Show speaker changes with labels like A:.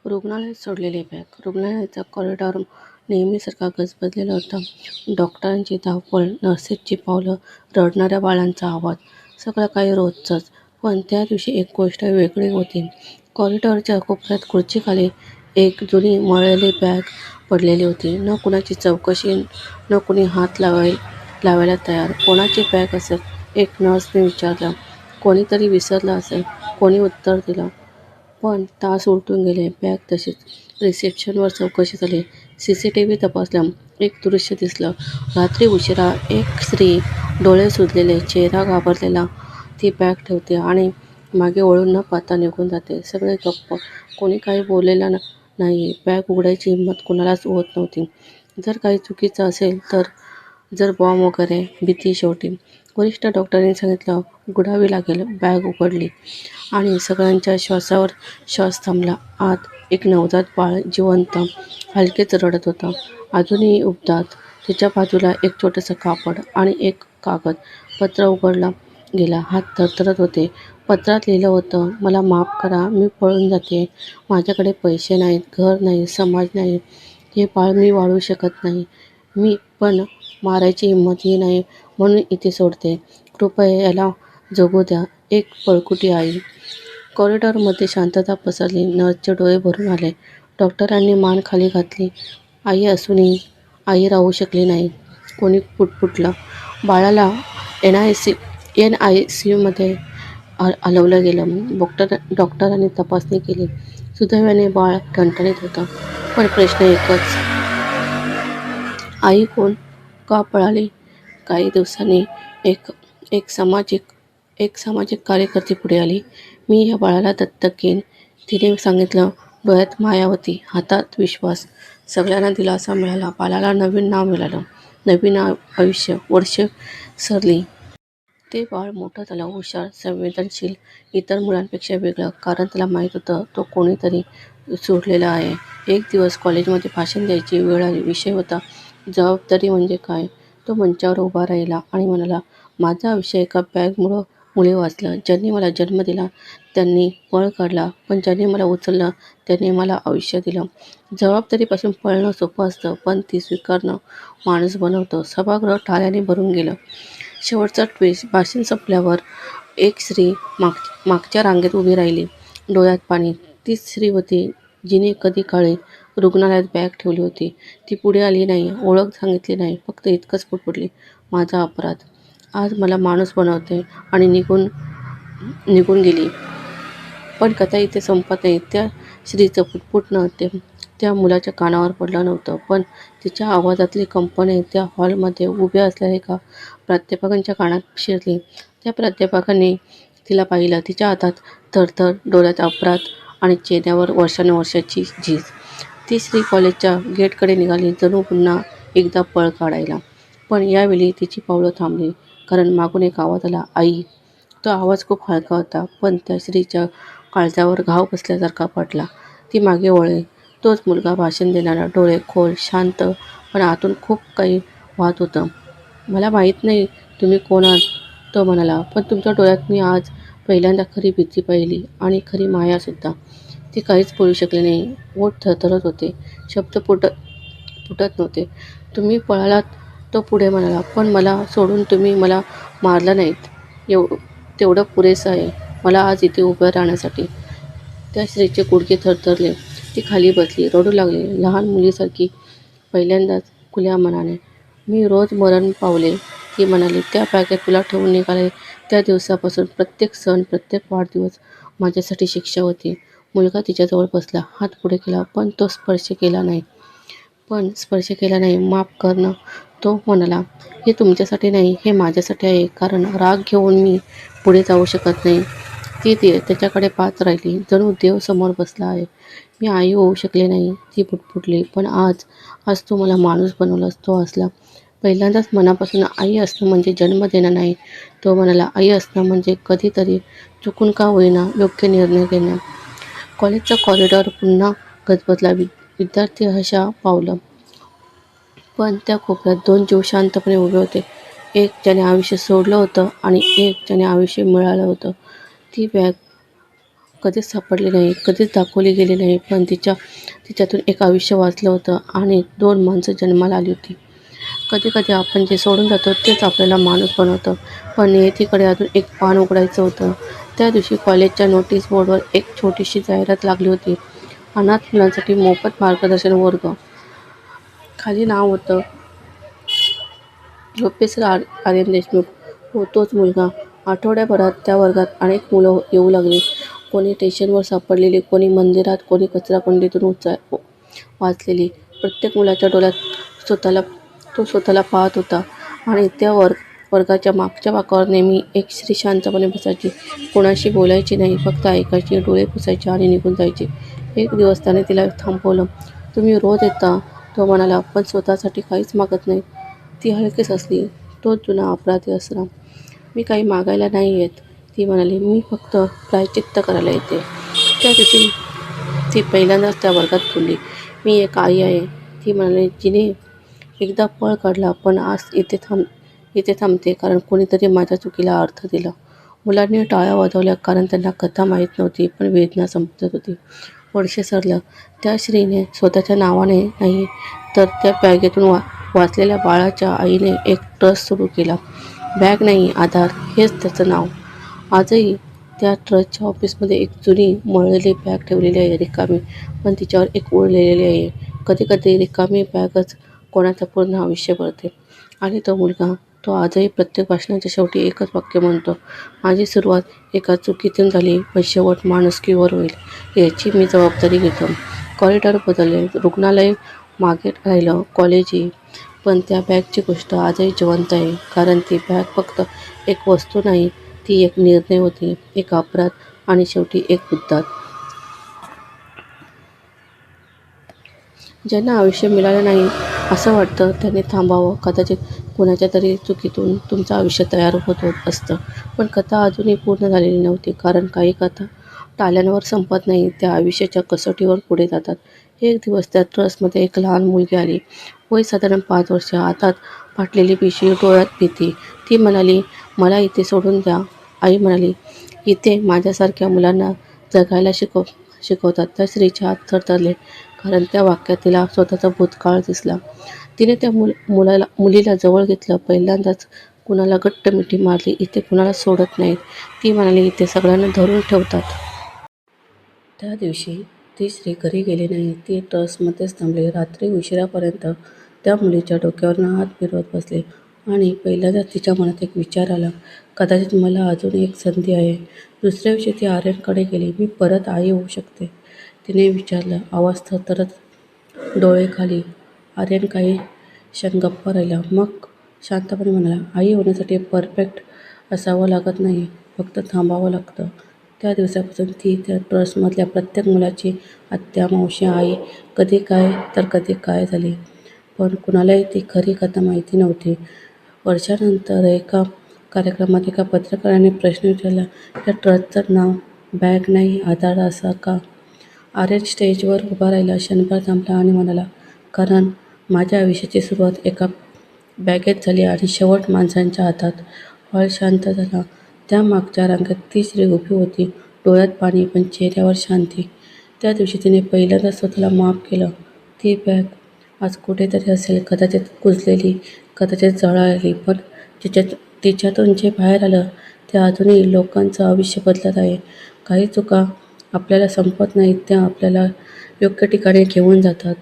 A: रुग्णालयात सोडलेली बॅग. रुग्णालयाचा कॉरिडॉर नेहमीसारखा गजबजलेला होता. डॉक्टरांची धावपळ, नर्सेसची पावलं, रडणाऱ्या बाळांचा आवाज. सगळं काही रोजचंच. पण त्या दिवशी एक गोष्ट वेगळी होती. कॉरिडॉरच्या कोपऱ्यात खुर्चीखाली एक जुनी मळलेली बॅग पडलेली होती. न कुणाची चौकशी, न कुणी हात लावायला तयार. कोणाची बॅग असेल? एक नर्सने विचारलं. कोणीतरी विसरलं असेल, कोणी उत्तर दिलं. पण तास उलटून गेले. बॅग तशीच. रिसेप्शनवर चौकशी झाली. सीसीटीव्ही तपासलं. एक दृश्य दिसलं. रात्री उशिरा एक स्त्री, डोळे सुजलेले, चेहरा घाबरलेला, ती बॅग ठेवते आणि मागे वळून न पाहता निघून जाते. सगळे गप्प. कोणी काही बोललेलं नाही. बॅग उघडायची हिंमत कुणालाच होत नव्हती. जर काही चुकीचं असेल तर? जर बॉम्ब वगैरे? भीती शेवटी. वरिष्ठ डॉक्टरांनी सांगितलं, उघडावी लागेल. बॅग उघडली आणि सगळ्यांच्या श्वासावर श्वास थांबला. आत एक नवजात बाळ, जिवंत, हलकेच रडत होतं. अजूनही उबदार. त्याच्या बाजूला एक छोटंसं कापड आणि एक कागद. पत्र उघडला गेला. हात थरथरत होते. पत्रात लिहिलं होतं, मला माफ करा, मी पळून जाते. माझ्याकडे पैसे नाहीत, घर नाही, समाज नाही. हे बाळ मी वाढवू शकत नाही. पण मारायची हिंमतही नाही, म्हणून इथे सोडते. कृपया याला जगू द्या. एक पळकुटी आई. कॉरिडॉरमध्ये शांतता पसरली. नर्सचे डोळे भरून आले. डॉक्टरांनी मान खाली घातली. आई असूनही आई राहू शकली नाही. कोणी पुटपुटलं. बाळाला NICUमध्ये हलवलं गेलं. डॉक्टरांनी तपासणी केली. सुदैवाने बाळ ठणठणीत होतं. पण प्रश्न एकच, आई कोण? का पळाली? काही दिवसांनी एक सामाजिक कार्यकर्ती पुढे आली. मी या बाळाला दत्तक घेईन, तिने सांगितलं. डोळ्यात मायावती, हातात विश्वास. सगळ्यांना दिलासा मिळाला. बाळाला नवीन नाव मिळालं, नवीन आयुष्य. वर्षे सरली. ते बाळ मोठं झालं, हुशार, संवेदनशील, इतर मुलांपेक्षा वेगळं. कारण त्याला माहीत होतं, तो कोणीतरी सोडलेला आहे. एक दिवस कॉलेजमध्ये भाषण द्यायची वेळ आली. विषय होता, जबाबदारी म्हणजे काय. तो मंचावर उभा राहिला आणि म्हणाला, माझं आयुष्य एका बॅगमुळे वाचलं. ज्यांनी मला जन्म दिला त्यांनी पळ काढला, पण ज्यांनी मला उचललं त्यांनी मला आयुष्य दिलं. जबाबदारीपासून पळणं सोपं असतं, पण ती स्वीकारणं माणूस बनवतं. सभागृह टाळ्यांनी भरून गेलं. शेवटचा ट्विस्ट. भाषण संपल्यावर एक स्त्री मागच्या रांगेत उभी राहिली. डोळ्यात पाणी. तीच स्त्री होती जिने कधी काळी रुग्णालयात बॅग ठेवली होती. ती पुढे आली नाही, ओळख सांगितली नाही, फक्त इतकंच पुटपुटली, माझा अपराध. आज मला माणूस बनवते. आणि निघून गेली. पण कथा इथे संपत नाही. त्या स्त्रीचं पुटपुटणं त्या मुलाच्या कानावर पडलं नव्हतं, पण तिच्या आवाजातली कंपने त्या हॉलमध्ये उभ्या असलेल्या एका प्राध्यापकांच्या कानात शिरली. त्या प्राध्यापकांनी तिला पाहिलं. तिच्या हातात थरथर, डोळ्यात अपराध आणि चेहऱ्यावर वर्षानुवर्षाची झीज. ती स्त्री कॉलेजच्या गेटकडे निघाली, जणू पुन्हा एकदा पळ काढायला. पण यावेळी तिची पावलं थांबली, कारण मागून एक आवाज आला, आई. तो आवाज खूप हलका होता, पण त्या स्त्रीच्या काळजावर घाव बसल्यासारखा पडला. ती मागे वळली. तोच मुलगा, भाषण देणारा, डोळे खोल, शांत, पण आतून खूप काही वाहत होतं. मला माहीत नाही तुम्ही कोण आहात, तो म्हणाला, पण तुमच्या डोळ्यात मी आज पहिल्यांदा खरी भीती पाहिली आणि खरी मायासुद्धा. ती काहीच बोलू शकली नाही. ओठ थरथरत होते. शब्द फुटत नव्हते. तुम्ही पळालात, तो पुढे म्हणाला, पण मला सोडून तुम्ही मला मारलं नाहीत. तेवढं पुरेसं आहे मला आज इथे उभं राहण्यासाठी. त्या स्त्रीचे गुडघे थरथरले. ती खाली बसली, रडू लागली, लहान मुलीसारखी, पहिल्यांदाच खुल्या मनाने. मी रोज मरण पावले, ती म्हणाली. त्या बॅगेत तुला ठेवून निघाले त्या दिवसापासून प्रत्येक सण, प्रत्येक वाढदिवस माझ्यासाठी शिक्षा होती. मुलगा तिच्याजवळ बसला, हात पुढे केला, पण स्पर्श केला नाही. माफ कर ना, तो म्हणाला. हे तुमच्यासाठी नाही, हे माझ्यासाठी आहे, कारण राग घेऊन मी पुढे जाऊ शकत नाही. ती त्याच्याकडे पाहत राहिली, जणू देव समोर बसला आहे. मी आई होऊ शकले नाही, ती पुटपुटली, पण आज तू मला माणूस बनवलंस. तो हसला. पहिल्यांदाच मनापासून. आई असणं म्हणजे जन्म देणं नाही, तो म्हणाला. आई असणं म्हणजे कधीतरी, चुकून का होईना, योग्य निर्णय घेणं. कॉलेजचा कॉरिडॉर पुन्हा गजबजला. विद्यार्थी हशा पावलं. पण त्या कोपऱ्यात दोन जीव शांतपणे उभे होते. एक ज्याने आयुष्य सोडलं होतं आणि एक ज्याने आयुष्य मिळालं होतं. ती बॅग कधीच सापडली नाही, कधीच दाखवली गेली नाही. पण तिच्यातून एक आयुष्य वाचलं होतं आणि 2 माणसं जन्माला आली होती. कधी-कधी आपण जे सोडून जातो तेच आपल्याला माणूस बनवतं. पण नियतीकडे अजून एक पान उघडायचं होतं. त्या दिवशी कॉलेजच्या नोटीस बोर्डवर एक छोटीशी जाहिरात लागली होती. अनाथ मुलांसाठी मोफत मार्गदर्शन वर्ग. खाली नाव होतं, प्रोफेसर आर्यन देशमुख. हो, तोच मुलगा. आठवड्याभरात त्या वर्गात अनेक मुलं येऊ लागली. कोणी स्टेशनवर सापडलेली, कोणी मंदिरात, कोणी कचराकुंडीतून वाचलेली. प्रत्येक मुलाच्या डोळ्यात स्वतःला पाहत होता आणि त्या वर्गाच्या मागच्या बाकावर नेहमी एक स्त्री शांतपणे बसायची. कोणाशी बोलायची नाही, फक्त ऐकायची, डोळे पुसायची आणि निघून जायची. एक दिवस त्याने तिला थांबवलं. "तुम्ही रोज येता," तो म्हणाला, "पण स्वतःसाठी काहीच मागत नाही." ती हलकीच हसली. तोच जुना अपराधी असरा. "मी काही मागायला नाही येत," ती म्हणाली. "मी फक्त प्रायश्चित्त करायला येते." त्या दिवशी ती पहिल्यांदाच त्या वर्गात बोलली. "मी एक आई आहे," ती म्हणाली, "जिने एकदा पळ काढला, पण आज इथे थांबते कारण कोणीतरी माझ्या चुकीला अर्थ दिला." मुलांनी टाळ्या वाजवल्या कारण त्यांना कथा माहीत नव्हती, पण वेदना समजत होती. वर्षे सरलं. त्या स्त्रीने स्वतःच्या नावाने नाही, तर त्या बॅगेतून वाचलेल्या बाळाच्या आईने एक ट्रस्ट सुरू केला. बॅग नाही, आधार हेच त्याचं नाव. आजही त्या ट्रस्टच्या ऑफिसमध्ये एक जुनी मळलेली बॅग ठेवलेली आहे, रिकामी, पण तिच्यावर एक ओळ लिहिलेली आहे. कधी-कधी रिकामी बॅगच कोणाचं पूर्ण आयुष्य भरते. आणि तो मुलगा, तो आजही प्रत्येक भाषणाच्या शेवटी एकच वाक्य म्हणतो, "माझी सुरुवात एका चुकीतून झाली, पण शेवट माणुसकीवर होईल. याची मी जबाबदारी घेतो." कॉरिडॉर बदलले, रुग्णालय मागे राहिलं, कॉलेजही. पण त्या बॅगची गोष्ट आजही जिवंत आहे. कारण ती बॅग फक्त एक वस्तू नाही, ती एक निर्णय होती, एक अपराध आणि शेवटी एक उद्धार. ज्यांना आयुष्य मिळालं नाही असं वाटतं त्यांनी थांबावं. कदाचित कुणाच्या तरी चुकीतून तुमचं आयुष्य तयार होत असतं. पण कथा अजूनही पूर्ण झालेली नव्हती. कारण काही कथा टाळ्यांवर संपत नाही, त्या आयुष्याच्या कसोटीवर पुढे जातात. एक दिवस त्या ट्रस्टमध्ये एक लहान मुलगी आली. वय साधारण 5 वर्षं. हातात फाटलेली पिशवी, डोळ्यात भीती. ती म्हणाली, "मला इथे सोडून द्या." आई म्हणाली, "इथे माझ्यासारख्या मुलांना जगायला शिकवतात." त्या स्त्रीचे हात थरथरले, कारण त्या वाक्यात तिला स्वतःचा भूतकाळ दिसला. तिने त्या मुलीला जवळ घेतलं. पहिल्यांदाच कुणाला घट्ट मिठी मारली. "इथे कुणाला सोडत नाहीत," ती म्हणाली, "इथे सगळ्यांना धरून ठेवतात." त्या दिवशी ती स्त्री घरी गेली नाही. ती ट्रस्टमध्येच थांबली. रात्री उशिरापर्यंत त्या मुलीच्या डोक्यावरून हात फिरवत बसली आणि पहिल्यांदाच तिच्या मनात एक विचार आला, "कदाचित मला अजून एक संधी आहे." दुसऱ्या दिवशी ती आर्यनकडे गेली. "मी परत आई होऊ शकते?" तिने विचारलं. आवाज थरथरत, डोळे खाली. आर्यन काही क्षण गप्प राहिला. मग शांतपणे म्हणाला, "आई होण्यासाठी परफेक्ट असावं लागत नाही, फक्त थांबावं लागतं." त्या दिवसापासून ती त्या ट्रस्टमधल्या प्रत्येक मुलाची आत्या, मावशी, आई कधी काय तर कधी काय झाली. पण कुणालाही ती खरी कथा माहिती नव्हती. वर्षानंतर एका कार्यक्रमात एका पत्रकाराने प्रश्न विचारला, "या ट्रस्टचं नाव बॅग नाही, आधार असं का?" आर्यन स्टेजवर उभा राहिला, क्षणभर थांबला आणि म्हणाला, "कारण माझ्या आयुष्याची सुरुवात एका बॅगेत झाली आणि शेवट माणसांच्या हातात." हॉल शांत झाला. त्या मागच्या रांगेत ती स्त्री उभी होती, डोळ्यात पाणी पण चेहऱ्यावर शांती. त्या दिवशी तिने पहिल्यांदाच स्वतःला माफ केलं. ती बॅग आज कुठेतरी असेल, कदाचित कुजलेली, कदाचित जळालेली, पण तिच्यातून जे बाहेर आलं ते अजूनही लोकांचं आयुष्य बदलत आहे. काही चुका आपल्याला संपत नाहीत, त्या आपल्याला योग्य ठिकाणी घेऊन जातात.